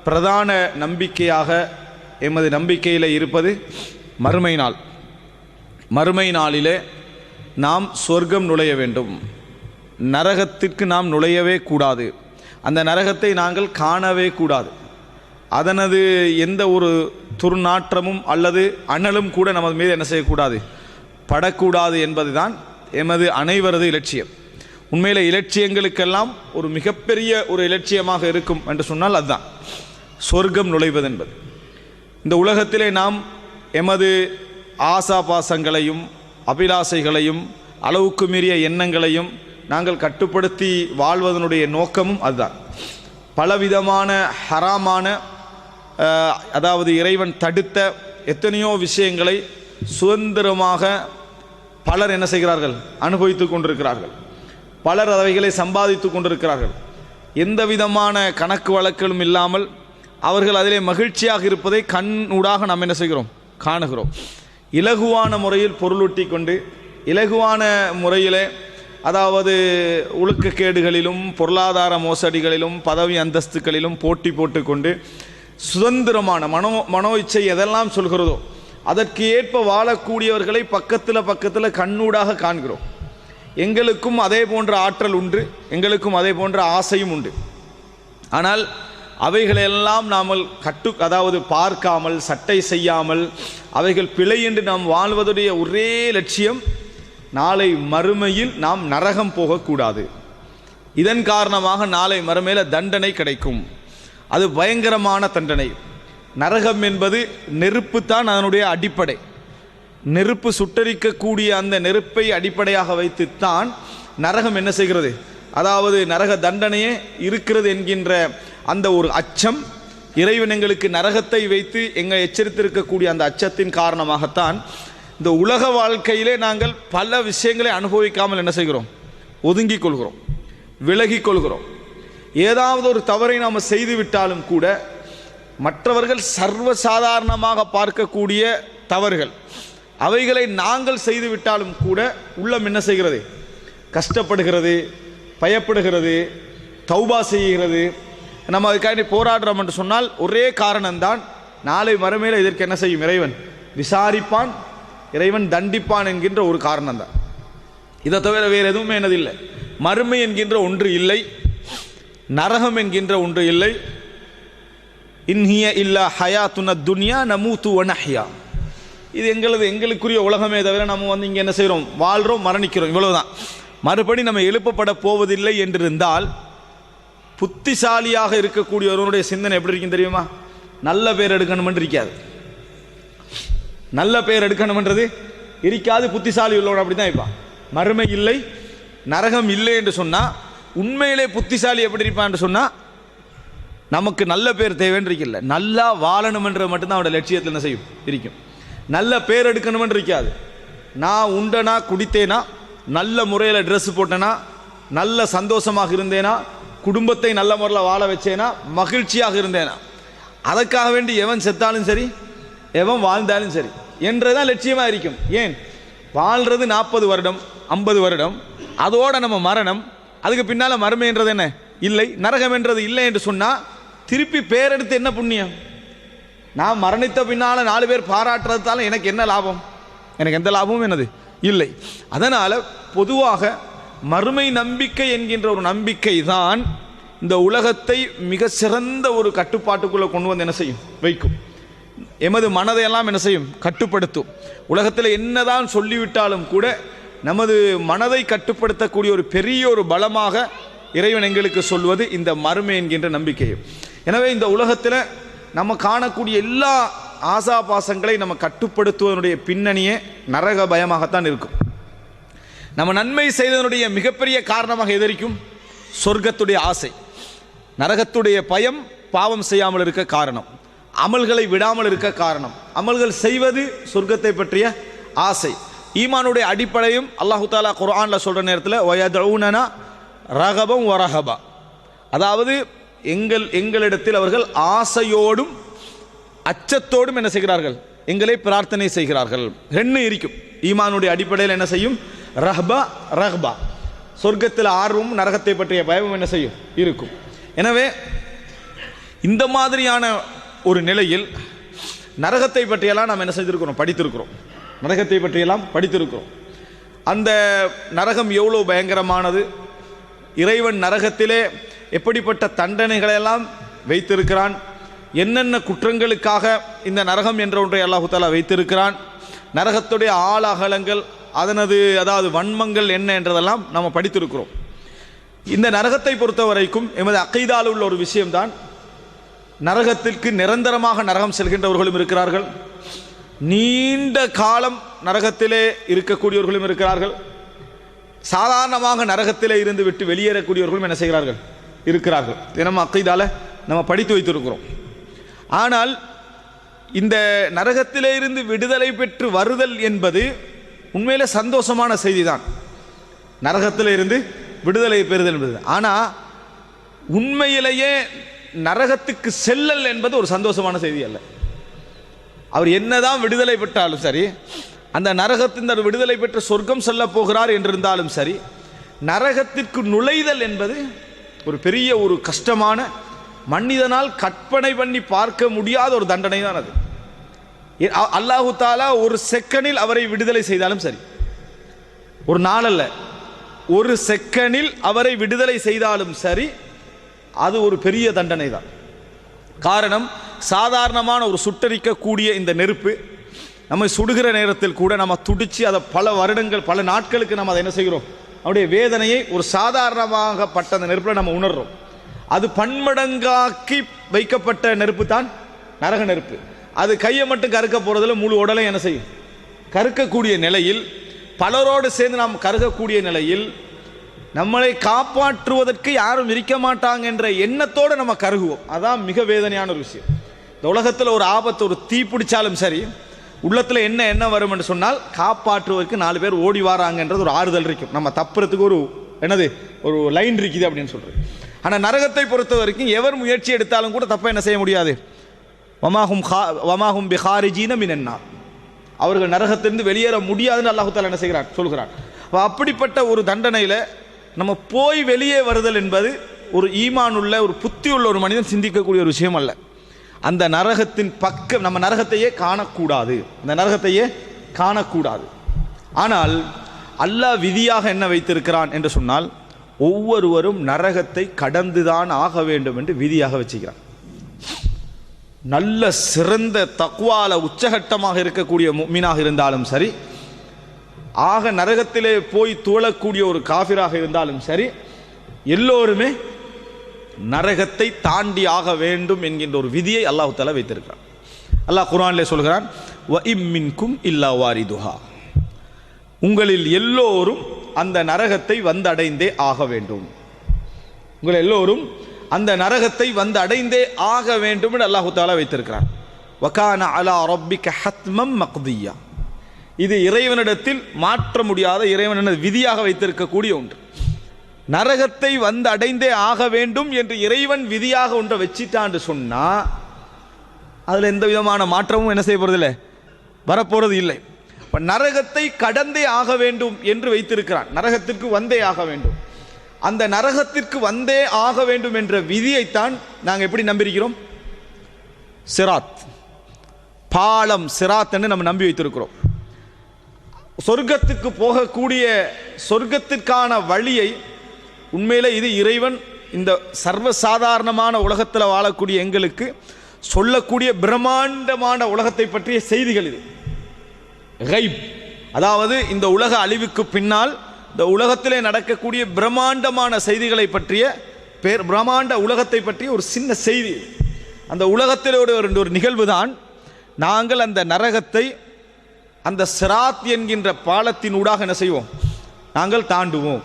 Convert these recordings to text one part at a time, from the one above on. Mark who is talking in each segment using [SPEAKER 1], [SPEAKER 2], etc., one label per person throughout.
[SPEAKER 1] பிரதான நம்பிக்கையாக எமது நம்பிக்கையில் இருப்பது மறுமை நாள். மறுமை நாளிலே நாம் சொர்க்கம் நுழைய வேண்டும், நரகத்திற்கு நாம் நுழையவே கூடாது, அந்த நரகத்தை நாங்கள் காணவே கூடாது, அதனது எந்த ஒரு துர்நாற்றமும் அல்லது அனலும் கூட நமது மீது என்ன செய்யக்கூடாது, படக்கூடாது என்பது தான் எமது அனைவரது இலட்சியம். உண்மையில் இலட்சியங்களுக்கெல்லாம் ஒரு மிகப்பெரிய ஒரு இலட்சியமாக இருக்கும் என்று சொன்னால் அதுதான் சொர்க்கம் நுழைவது என்பது. இந்த உலகத்திலே நாம் எமது ஆசாபாசங்களையும் அபிலாசைகளையும் அளவுக்கு மீறிய எண்ணங்களையும் நாங்கள் கட்டுப்படுத்தி வாழ்வதனுடைய நோக்கமும் அதுதான். பலவிதமான ஹராமான அதாவது இறைவன் தடுத்த எத்தனையோ விஷயங்களை சுதந்திரமாக பலர் என்ன செய்கிறார்கள், அனுபவித்து கொண்டிருக்கிறார்கள். பலர் அவைகளை சம்பாதித்து கொண்டிருக்கிறார்கள். எந்த விதமான கணக்கு வழக்குகளும் இல்லாமல் அவர்கள் அதிலே மகிழ்ச்சியாக இருப்பதை கண்ணூடாக நாம் என்ன செய்கிறோம், காணுகிறோம். இலகுவான முறையில் பொருளூட்டி கொண்டு இலகுவான முறையிலே அதாவது ஒழுக்கக்கேடுகளிலும் பொருளாதார மோசடிகளிலும் பதவி அந்தஸ்துகளிலும் போட்டி போட்டுக்கொண்டு சுதந்திரமான மனோ இச்சை எதெல்லாம் சொல்கிறதோ அதற்கு ஏற்ப வாழக்கூடியவர்களை பக்கத்தில் கண்ணூடாக காண்கிறோம். எங்களுக்கும் அதே போன்ற ஆற்றல் உண்டு, எங்களுக்கும் அதே போன்ற ஆசையும் உண்டு. ஆனால் அவைகளெல்லாம் நாம் அதாவது பார்க்காமல் சட்டை செய்யாமல் அவைகள் பிழை என்று நாம் வாழ்வதுடைய ஒரே லட்சியம் நாளை மறுமையில் நாம் நரகம் போகக்கூடாது. இதன் காரணமாக நாளை மறுமையில் தண்டனை கிடைக்கும். அது பயங்கரமான தண்டனை. நரகம் என்பது நெருப்பு தான் அதனுடைய அடிப்படை. நெருப்பு சுட்டரிக்கக்கூடிய அந்த நெருப்பை அடிப்படையாக வைத்துத்தான் நரகம் என்ன செய்கிறது, அதாவது நரக தண்டனையே இருக்கிறது என்கின்ற அந்த ஒரு அச்சம் இறைவன் எங்களுக்கு நரகத்தை வைத்து எங்களை எச்சரித்திருக்கக்கூடிய அந்த அச்சத்தின் காரணமாகத்தான் இந்த உலக வாழ்க்கையிலே நாங்கள் பல விஷயங்களை அனுபவிக்காமல் என்ன செய்கிறோம், ஒதுங்கிக் கொள்கிறோம், விலகிக் கொள்கிறோம். ஏதாவது ஒரு தவறை நாம் செய்து விட்டாலும் கூட மற்றவர்கள் சர்வசாதாரணமாக பார்க்கக்கூடிய தவறுகள் அவைகளை நாங்கள் செய்து விட்டாலும் கூட உள்ளம் என்ன செய்கிறது, கஷ்டப்படுகிறது, பயப்படுகிறது, தௌபா செய்கிறது. நம்ம அதுக்காண்டி போராடுறோம் என்று சொன்னால் ஒரே காரணம்தான், நாளை மறுமையில் இதற்கு என்ன செய்யும், இறைவன் விசாரிப்பான், இறைவன் தண்டிப்பான் என்கின்ற ஒரு காரணம்தான். இதை தவிர வேறு எதுவுமே என்னதில்லை. மறுமை என்கின்ற ஒன்று இல்லை, நரகம் என்கின்ற ஒன்று இல்லை. இன்ஹிய இல்லா ஹயாத்துன துன்யா நமூத்து வனஹ்யா. இது எங்களுக்குரிய உலகமே தவிர நம்ம இங்கே என்ன செய்கிறோம், வாழ்கிறோம், மரணிக்கிறோம், இவ்வளவுதான். மறுபடி நம்ம எழுப்பப்பட போவதில்லை என்றிருந்தால் புத்திசாலியாக இருக்கக்கூடியவருடைய சிந்தனை எப்படி இருக்கும் தெரியுமா, நல்ல பேர் எடுக்கணுமென்று இருக்காது. நல்ல பேர் எடுக்கணுமென்றது இருக்காது. புத்திசாலி உள்ளவன் அப்படி தான் இருப்பான். மறுமை இல்லை, நரகம் இல்லை என்று சொன்னால் உண்மையிலே புத்திசாலி எப்படி இருப்பான் என்று சொன்னால் நமக்கு நல்ல பேர் தேவைன்னு இருக்கல, நல்லா வாழணுமென்ற மட்டும்தான் அவனோட லட்சியத்தில் என்ன செய்யும் இருக்கும். நல்ல பேர் எடுக்கணுமென்று இருக்காது. நான் உண்டனா குடித்தேனா, நல்ல முறையில் ட்ரெஸ் போட்டேனா, நல்ல சந்தோஷமாக இருந்தேனா, குடும்பத்தை நல்ல முறையில் வாழ வச்சேனா, மகிழ்ச்சியாக இருந்தேனா, அதற்காக வேண்டி எவன் செத்தாலும் சரி எவன் வாழ்ந்தாலும் சரி என்றதான் லட்சியமாக இருக்கும். ஏன் வாழ்றது 40 வருடம் 50 வருடம், அதோட நம்ம மரணம், அதுக்கு பின்னால் மறுமை என்றது என்ன இல்லை, நரகம் என்றது இல்லை என்று சொன்னால் திருப்பி பேரெடுத்து என்ன புண்ணியம்? நான் மரணித்த பின்னால் 4 பேர் பாராட்டுறதால எனக்கு என்ன லாபம்? எனக்கு எந்த லாபமும் என்னது இல்லை. அதனால் பொதுவாக மறுமை நம்பிக்கை என்கின்ற ஒரு நம்பிக்கை தான் இந்த உலகத்தை மிக சிறந்த ஒரு கட்டுப்பாட்டுக்குள்ளே கொண்டு வந்து என்ன செய்யும், வைக்கும். எமது மனதையெல்லாம் என்ன செய்யும், கட்டுப்படுத்தும். உலகத்தில் என்னதான் சொல்லிவிட்டாலும் கூட நமது மனதை கட்டுப்படுத்தக்கூடிய ஒரு பெரிய ஒரு பலமாக இறைவன் எங்களுக்கு சொல்வது இந்த மறுமை என்கின்ற நம்பிக்கையும். எனவே இந்த உலகத்தில் நம்ம காணக்கூடிய எல்லா ஆசாபாசங்களை நம்ம கட்டுப்படுத்துவதனுடைய பின்னணியே நரக பயமாகத்தான் இருக்கும். நம்ம நன்மை செய்ததனுடைய மிகப்பெரிய காரணமாக எதிர்க்கும் சொர்க்கத்துடைய ஆசை. நரகத்துடைய பயம் பாவம் செய்யாமல் இருக்க காரணம், அமல்களை விடாமல் இருக்க காரணம், அமல்கள் செய்வது சொர்க்கத்தை பற்றிய ஆசை. ஈமானுடைய அடிப்படையும் அல்லாஹு தாலா குர்ஆன்ல சொல்ற நேரத்தில் வயதஊனனா ரகபம் வரஹபா, அதாவது எங்களிடத்தில் அவர்கள் ஆசையோடும் அச்சத்தோடும் என்ன செய்கிறார்கள், எங்களை பிரார்த்தனை செய்கிறார்கள். ரெண்டு இருக்கும். ஈமானுடைய அடிப்படையில் என்ன செய்யும், ரஹ்பா ரஹ்பா, சொர்க்கத்தில் ஆர்வம் நரகத்தை பற்றிய பயமும் என்ன செய்யும் இருக்கும். எனவே இந்த மாதிரியான ஒரு நிலையில் நரகத்தை பற்றியெல்லாம் நாம் என்ன செய்திருக்கிறோம், படித்திருக்கிறோம். நரகத்தை பற்றியெல்லாம் படித்திருக்கிறோம். அந்த நரகம் எவ்வளோ பயங்கரமானது, இறைவன் நரகத்திலே எப்படிப்பட்ட தண்டனைகளெல்லாம் வைத்திருக்கிறான், என்னென்ன குற்றங்களுக்காக இந்த நரகம் என்ற ஒன்றை அல்லாஹு தஆலா வைத்திருக்கிறான், நரகத்துடைய ஆழகலங்கள் அதாவது வன்மங்கள் என்ன என்றதெல்லாம் நாம் படித்திருக்கிறோம். இந்த நரகத்தை பொறுத்த வரைக்கும் எமது அகைதால் உள்ள ஒரு விஷயம்தான், நரகத்திற்கு நிரந்தரமாக நரகம் செல்கின்றவர்களும் இருக்கிறார்கள், நீண்ட காலம் நரகத்திலே இருக்கக்கூடியவர்களும் இருக்கிறார்கள், சாதாரணமாக நரகத்திலே இருந்து விட்டு வெளியேறக்கூடியவர்களும் என்ன செய்கிறார்கள், இருக்கிறார்கள். நம்ம அகைதால நம்ம படித்து வைத்திருக்கிறோம். ஆனால் இந்த நரகத்திலே இருந்து விடுதலை பெற்று வருதல் என்பது உண்மையிலே சந்தோஷமான செய்தி தான், நரகத்திலே இருந்து விடுதலை பெறுதல் என்பது. ஆனால் உண்மையிலேயே நரகத்துக்கு செல்லல் என்பது ஒரு சந்தோஷமான செய்தி அல்ல. அவர் என்னதான் விடுதலை பெற்றாலும் சரி, அந்த நரகத்தின் விடுதலை பெற்ற சொர்க்கம் செல்ல போகிறார் என்றிருந்தாலும் சரி, நரகத்திற்கு நுழைதல் என்பது ஒரு பெரிய ஒரு கஷ்டமான, மனிதனால் கற்பனை பண்ணி பார்க்க முடியாத ஒரு தண்டனை தான் அது. அல்லாஹு தாலா ஒரு செகண்டில் அவரை விடுதலை செய்தாலும் சரி, ஒரு நாள் அல்ல, ஒரு செகண்டில் அவரை விடுதலை செய்தாலும் சரி, அது ஒரு பெரிய தண்டனை தான். காரணம், சாதாரணமான ஒரு சுட்டரிக்கக்கூடிய இந்த நெருப்பு நம்மை சுடுகிற நேரத்தில் கூட நம்ம துடிச்சு அதை பல வருடங்கள் பல நாட்களுக்கு நம்ம அதை என்ன செய்கிறோம், அவருடைய வேதனையை ஒரு சாதாரணமாகப்பட்ட அந்த நெருப்பில் நம்ம உணர்றோம். அது பன்மடங்காக்கி வைக்கப்பட்ட நெருப்பு தான் நரக நெருப்பு. அது கையை மட்டும் கருக்க போறதுல முழு உடலை என்ன செய்யும், கருக்கக்கூடிய நிலையில், பலரோடு சேர்ந்து நாம் கருகக்கூடிய நிலையில், நம்மளை காப்பாற்றுவதற்கு யாரும் இருக்க மாட்டாங்க என்ற எண்ணத்தோடு நம்ம கருகுவோம். அதான் மிக வேதனையான ஒரு விஷயம். இந்த உலகத்தில் ஒரு ஆபத்து, ஒரு தீ பிடிச்சாலும் சரி, உள்ளத்தில் என்ன வரும் என்று சொன்னால், காப்பாற்றுவதற்கு 4 பேர் ஓடி வராங்கன்றது ஒரு ஆறுதல் இருக்கும். நம்ம தப்புறதுக்கு ஒரு லைன் இருக்குது அப்படின்னு சொல்றது. ஆனால் நரகத்தை பொறுத்த வரைக்கும் எவர் முயற்சி எடுத்தாலும் கூட தப்ப என்ன செய்ய முடியாது. வமாஹும் பிஹாரிஜீன மினன்னார், அவர்கள் நரகத்திலிருந்து வெளியேற முடியாதுன்னு அல்லாஹு தஆலா என்ன செய்கிறார், சொல்கிறார். அப்படிப்பட்ட ஒரு தண்டனையில் நம்ம போய் வெளியே வருதல் என்பது ஒரு ஈமான் உள்ள, ஒரு புத்தி உள்ள ஒரு மனிதன் சிந்திக்கக்கூடிய ஒரு விஷயம் அல்ல. அந்த நரகத்தின் பக்கம் நம்ம நரகத்தையே காணக்கூடாது, அந்த நரகத்தையே காணக்கூடாது. ஆனால் அல்லாஹ் விதியாக என்ன வைத்திருக்கிறான் என்று சொன்னால், ஒவ்வொருவரும் நரகத்தை கடந்துதான் ஆக வேண்டும் என்று விதியாக வச்சுக்கிறான். நல்ல சிறந்த தக்வால உச்சகட்டமாக இருக்கக்கூடிய முஃமினாக இருந்தாலும் சரி, ஆக நரகத்திலே போய் தூளக்கூடிய ஒரு காஃபிராக இருந்தாலும் சரி, எல்லோருமே நரகத்தை தாண்டி ஆக வேண்டும் என்கின்ற ஒரு விதியை அல்லாஹ் தஆலா வைத்திருக்கிறான். அல்லாஹ் குர்ஆனிலே சொல்கிறான், வ இம்மின்கும் இல்லா வாரிதுஹா, உங்களில் எல்லோரும் அந்த நரகத்தை வந்தடைந்தே ஆக வேண்டும், உங்கள் எல்லோரும் அந்த நரகத்தை வந்து அடைந்தே ஆக வேண்டும் என்று அல்லாஹ் தஆலா வைத்திருக்கிறான். வகான அலா ரப்பிக ஹத்மம் மக்தியா, இது இறைவனிடத்தில் மாற்ற முடியாத, இறைவன் விதியாக வைத்திருக்கக்கூடிய ஒன்று. நரகத்தை வந்து அடைந்தே ஆக வேண்டும் என்று இறைவன் விதியாக ஒன்றை வச்சிட்டான்னு சொன்னா, அதுல எந்த விதமான மாற்றமும் என்ன செய்ய போறது இல்லை, வரப்போறது இல்லை. நரகத்தை கடந்தே ஆக வேண்டும் என்று வைத்திருக்கிறான், நரகத்திற்கு வந்தே ஆக வேண்டும். அந்த நரகத்திற்கு வந்தே ஆக வேண்டும் என்ற விதியைத்தான் நாங்கள் எப்படி நம்பியிருக்கிறோம், சிராத் பாலம், சிராத் என்று நம்ம நம்பி வைத்திருக்கிறோம். சொர்க்கத்துக்கு போகக்கூடிய, சொர்க்கத்திற்கான வழியை உண்மையிலே இது இறைவன் இந்த சர்வசாதாரணமான உலகத்தில் வாழக்கூடிய எங்களுக்கு சொல்லக்கூடிய பிரம்மாண்டமான உலகத்தை பற்றிய செய்திகள். இது கைப், அதாவது இந்த உலக அழிவுக்கு பின்னால் இந்த உலகத்திலே நடக்கக்கூடிய பிரம்மாண்டமான செய்திகளை பற்றிய பிரம்மாண்ட உலகத்தை பற்றிய ஒரு சின்ன செய்தி. அந்த உலகத்தில் ஒரு நிகழ்வு தான், நாங்கள் அந்த நரகத்தை அந்த சிராத் என்கின்ற பாலத்தின் ஊடாக என்ன செய்வோம், நாங்கள் தாண்டுவோம்.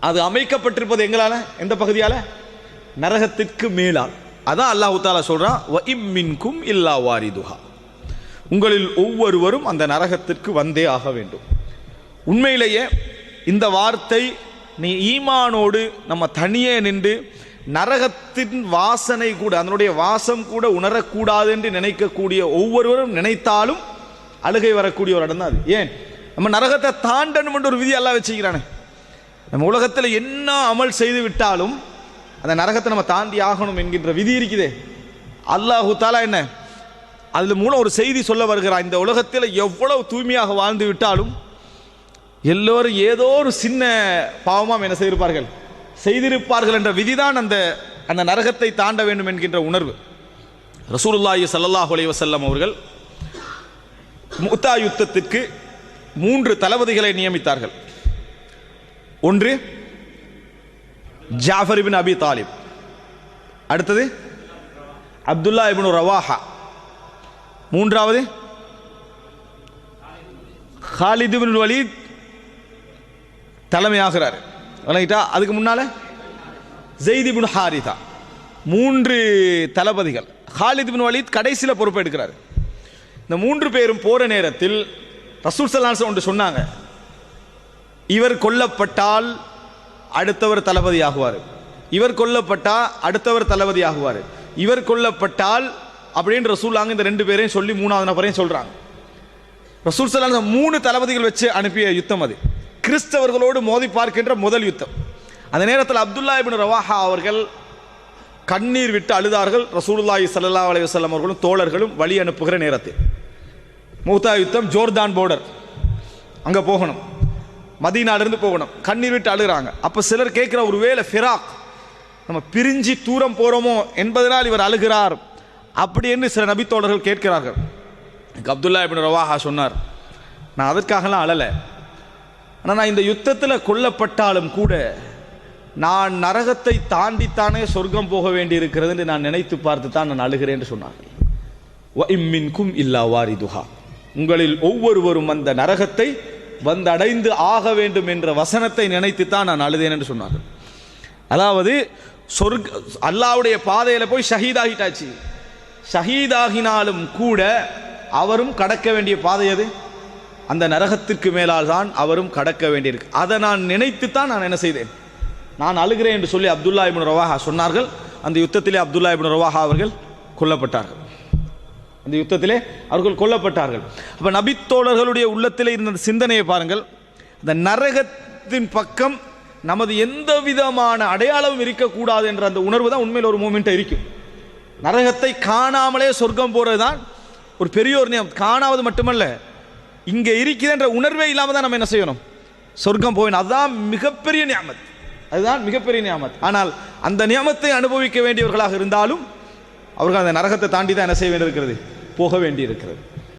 [SPEAKER 1] அது அமைக்கப்பட்டிருப்பது எங்களால, எந்த பகுதியால, நரகத்திற்கு மேலால். அதான் அல்லாஹ் தஆலா சொல்றான், வ இம்மின்கும் இல்லா வாரிதுஹா, உங்களில் ஒவ்வொருவரும் அந்த நரகத்திற்கு வந்தே ஆக வேண்டும். உண்மையிலேயே இந்த வார்த்தை, நீ ஈமானோடு நம்ம தனியே நின்று நரகத்தின் வாசனை கூட, அதனுடைய வாசம் கூட உணரக்கூடாது என்று நினைக்கக்கூடிய ஒவ்வொருவரும் நினைத்தாலும் அழுகை வரக்கூடிய ஒரு இடம் தான் அது. ஏன், நம்ம நரகத்தை தாண்டணும் என்று ஒரு விதி அல்லாஹ் வச்சுக்கிறானே. நம்ம உலகத்தில் என்ன அமல் செய்து விட்டாலும் அந்த நரகத்தை நம்ம தாண்டி ஆகணும் என்கின்ற விதி இருக்குதே, அல்லாஹு தாலா என்ன அதில் மூலம் ஒரு செய்தி சொல்ல வருகிறார். இந்த உலகத்தில் எவ்வளவு தூய்மையாக வாழ்ந்து விட்டாலும் எல்லோரும் ஏதோ ஒரு சின்ன பாவமாக என்ன செய்திருப்பார்கள் என்ற விதிதான் அந்த நரகத்தை தாண்ட வேண்டும் என்கின்ற உணர்வு. ரசூலுல்லாஹி ஸல்லல்லாஹு அலைஹி வஸல்லம் அவர்கள் முத்தா யுத்தத்திற்கு 3 தளபதிகளை நியமித்தார்கள். ஒன்று ஜாஃபர் இப்னு அபி தாலிப், அடுத்தது அப்துல்லா இப்னு ரவாஹா, மூன்றாவது ஹாலித் இப்னு வலீத் தலைமையாகிறார். அதுக்கு முன்னால ஸெய்த் இப்னு ஹாரிதா. 3 தளபதிகள். ஹாலித் இப்னு வலீத் கடைசியில் பொறுப்பெடுக்கிறார். இந்த 3 பேரும் போற நேரத்தில் ரசூல் ஸல்லல்லாஹு அலைஹி வஸல்லம் சொன்னாங்க, இவர் கொல்லப்பட்டால் அடுத்தவர் தளபதி ஆகுவார், இவர் கொல்லப்பட்டா அடுத்தவர் தளபதி ஆகுவார், இவர் கொல்லப்பட்டால் அப்படின்னு ரசூலாங்க இந்த 2 பேரையும் சொல்லி 3ஆவது நபரையும் சொல்றாங்க. ரசூல் ஸல்லல்லாஹு அலைஹி வஸல்லம் 3 தளபதிகள் வச்சு அனுப்பிய யுத்தம் அது. கிறிஸ்தவர்களோடு மோதி பார்க்கின்ற முதல் யுத்தம். அந்த நேரத்தில் அப்துல்லா இப்னு ரவாஹா அவர்கள் கண்ணீர் விட்டு அழுதார்கள். ரசூலுல்லாஹி ஸல்லல்லாஹு அலைஹி வஸல்லம் அவர்களும் தோழர்களும் வழி அனுப்புகிற நேரத்தில் மூத்தா யுத்தம் ஜோர்தான் போர்டர், அங்கே போகணும், மதீனாலிருந்து போகணும். கண்ணீர் விட்டு அழுகிறாங்க. அப்போ சிலர் கேட்குற ஒரு வேளை ஃபிராக், நம்ம பிரிஞ்சு தூரம் போகிறோமோ என்பதனால் இவர் அழுகிறார் அப்படி என்று சில நபித்தோழர்கள் கேட்கிறார்கள். அப்துல்லா இப்னு ரவாஹா சொன்னார், நான் அதற்காகலாம் அழலை, ஆனால் நான் இந்த யுத்தத்தில் கொல்லப்பட்டாலும் கூட நான் நரகத்தை தாண்டித்தானே சொர்க்கம் போக வேண்டி இருக்கிறது என்று நான் நினைத்து பார்த்து தான் நான் அழுகிறேன் என்று சொன்னார்கள். வ இம்மின்கும் இல்லா வாரிதுஹா, உங்களில் ஒவ்வொருவரும் அந்த நரகத்தை வந்தடைந்து ஆக வேண்டும் என்ற வசனத்தை நினைத்து தான் நான் அழுதேன் என்று சொன்னார்கள். அதாவது அல்லாஹ்வுடைய பாதையில் போய் ஷஹீதாகிட்டாச்சு, ஷஹீதாகினாலும் கூட அவரும் கடக்க வேண்டிய பாதை அது அந்த நரகத்திற்கு மேலால் தான் அவரும் கடக்க வேண்டியிருக்கு. அதை நான் நினைத்து தான் நான் என்ன செய்தேன், நான் அழுகிறேன் என்று சொல்லி அப்துல்லா இப்னு ரவாஹா சொன்னார்கள். அந்த யுத்தத்திலே அப்துல்லா இப்னு ரவாஹா அவர்கள் கொல்லப்பட்டார்கள். அந்த யுத்தத்திலே அவர்கள் கொல்லப்பட்டார்கள். அப்போ நபித்தோழர்களுடைய உள்ளத்திலே இருந்த சிந்தனையை பாருங்கள். இந்த நரகத்தின் பக்கம் நமது எந்த விதமான அடையாளமும் இருக்கக்கூடாது என்ற அந்த உணர்வு தான் உண்மையில் ஒரு மூமெண்ட்டை இருக்கும். நரகத்தை காணாமலே சொர்க்கம் போகிறது தான் ஒரு பெரிய ஒரு நியமம். காணாவது மட்டுமல்ல, இங்கே இருக்குதுன்ற உணர்வே இல்லாமல் தான் நம்ம என்ன செய்யணும், சொர்க்கம் போகணும். அதுதான் மிகப்பெரிய நியமத், அதுதான் மிகப்பெரிய நியமத். ஆனால் அந்த நியமத்தை அனுபவிக்க வேண்டியவர்களாக இருந்தாலும் அவர்கள் அந்த நரகத்தை தாண்டி தான் என்ன செய்ய வேண்டியிருக்கிறது, போக வேண்டியிருக்கிறது.